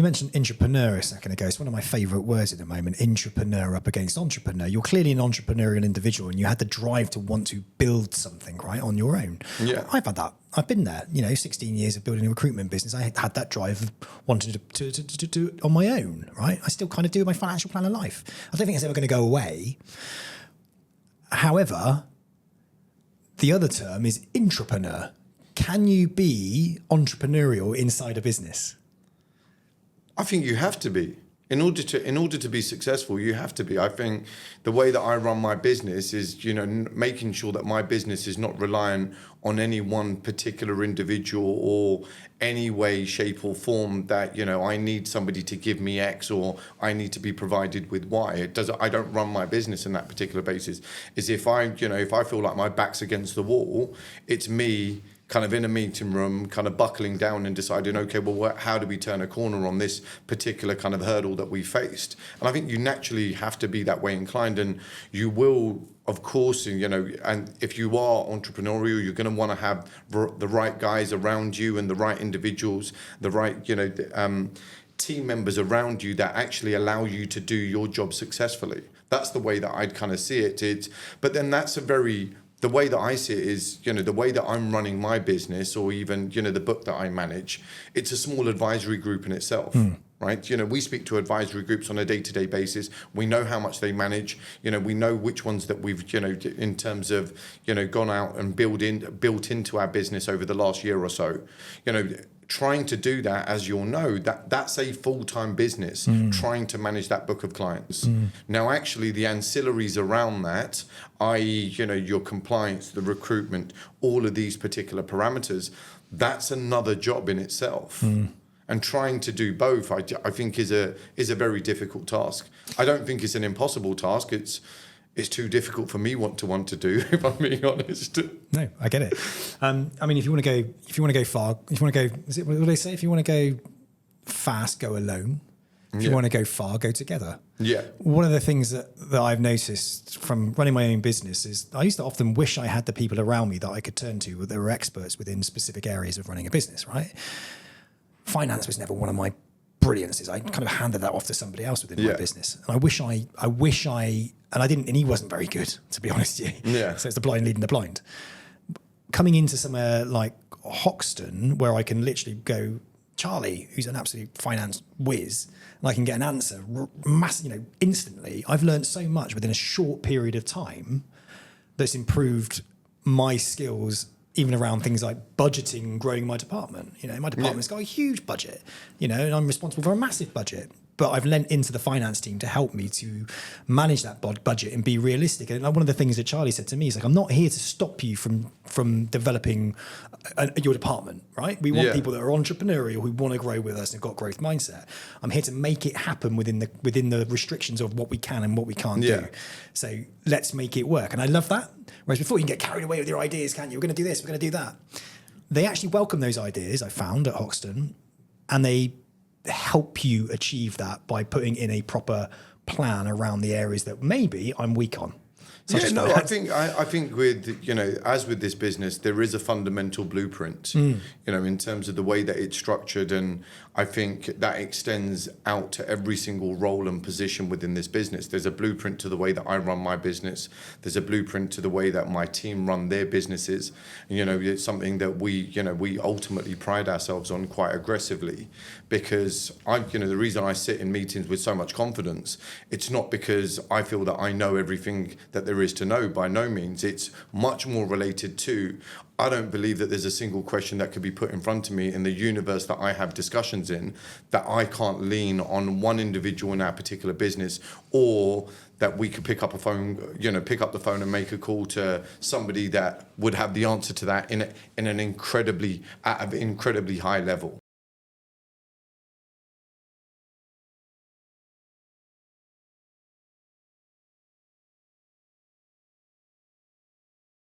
You mentioned intrapreneur a second ago. It's one of my favourite words at the moment, intrapreneur up against entrepreneur. You're clearly an entrepreneurial individual and you had the drive to want to build something, right, on your own. Yeah. I've had that. I've been there, 16 years of building a recruitment business. I had that drive of wanting to do it on my own, right? I still kind of do my financial plan of life. I don't think it's ever going to go away. However, the other term is intrapreneur. Can you be entrepreneurial inside a business? I think you have to be. In order to be successful, you have to be. I think the way that I run my business is, making sure that my business is not reliant on any one particular individual or any way, shape or form that, I need somebody to give me X or I need to be provided with Y. I don't run my business on that particular basis. Is if I feel like my back's against the wall, it's me kind of in a meeting room, kind of buckling down and deciding, okay, well, how do we turn a corner on this particular kind of hurdle that we faced? And I think you naturally have to be that way inclined, and you will, of course, and if you are entrepreneurial, you're going to want to have the right guys around you and the right individuals, the right, team members around you that actually allow you to do your job successfully. That's the way that I'd kind of see it. But then the way that I see it is, the way that I'm running my business or even, the book that I manage, it's a small advisory group in itself, right? We speak to advisory groups on a day-to-day basis. We know how much they manage. We know which ones that we've, in terms of, gone out and built into our business over the last year or so. Trying to do that, as you'll know, that's a full-time business, trying to manage that book of clients. Now, actually, the ancillaries around that, i.e., your compliance, the recruitment, all of these particular parameters, that's another job in itself. And trying to do both, I think, is a very difficult task. I don't think it's an impossible task. It's too difficult for me to do, if I'm being honest. No, I get it. If you want to go far, what do they say? If you want to go fast, go alone. If you want to go far, go together. Yeah. One of the things that I've noticed from running my own business is I used to often wish I had the people around me that I could turn to that were experts within specific areas of running a business, right? Finance was never one of my brilliances. I kind of handed that off to somebody else within my business. And I wish I, and I didn't, and he wasn't very good, to be honest with you. Yeah. So it's the blind leading the blind. Coming into somewhere like Hoxton, where I can literally go, Charlie, who's an absolute finance whiz, and I can get an answer instantly. I've learned so much within a short period of time that's improved my skills, even around things like budgeting and growing my department. My department's got a huge budget, and I'm responsible for a massive budget. But I've lent into the finance team to help me to manage that budget and be realistic. And one of the things that Charlie said to me is like, I'm not here to stop you from developing your department, right? We want people that are entrepreneurial, who want to grow with us and have got growth mindset. I'm here to make it happen within the restrictions of what we can and what we can't do. So let's make it work. And I love that. Whereas before you can get carried away with your ideas, can't you? We're going to do this, we're going to do that. They actually welcome those ideas, I found, at Hoxton, and they help you achieve that by putting in a proper plan around the areas that maybe I'm weak on. I think with, as with this business, there is a fundamental blueprint, in terms of the way that it's structured. And I think that extends out to every single role and position within this business. There's a blueprint to the way that I run my business. There's a blueprint to the way that my team run their businesses. It's something that we ultimately pride ourselves on quite aggressively, because the reason I sit in meetings with so much confidence, it's not because I feel that I know everything that there is to know. By no means. It's much more related to, I don't believe that there's a single question that could be put in front of me in the universe that I have discussions in that I can't lean on one individual in our particular business, or that we could pick up the phone and make a call to somebody that would have the answer to that at an incredibly high level.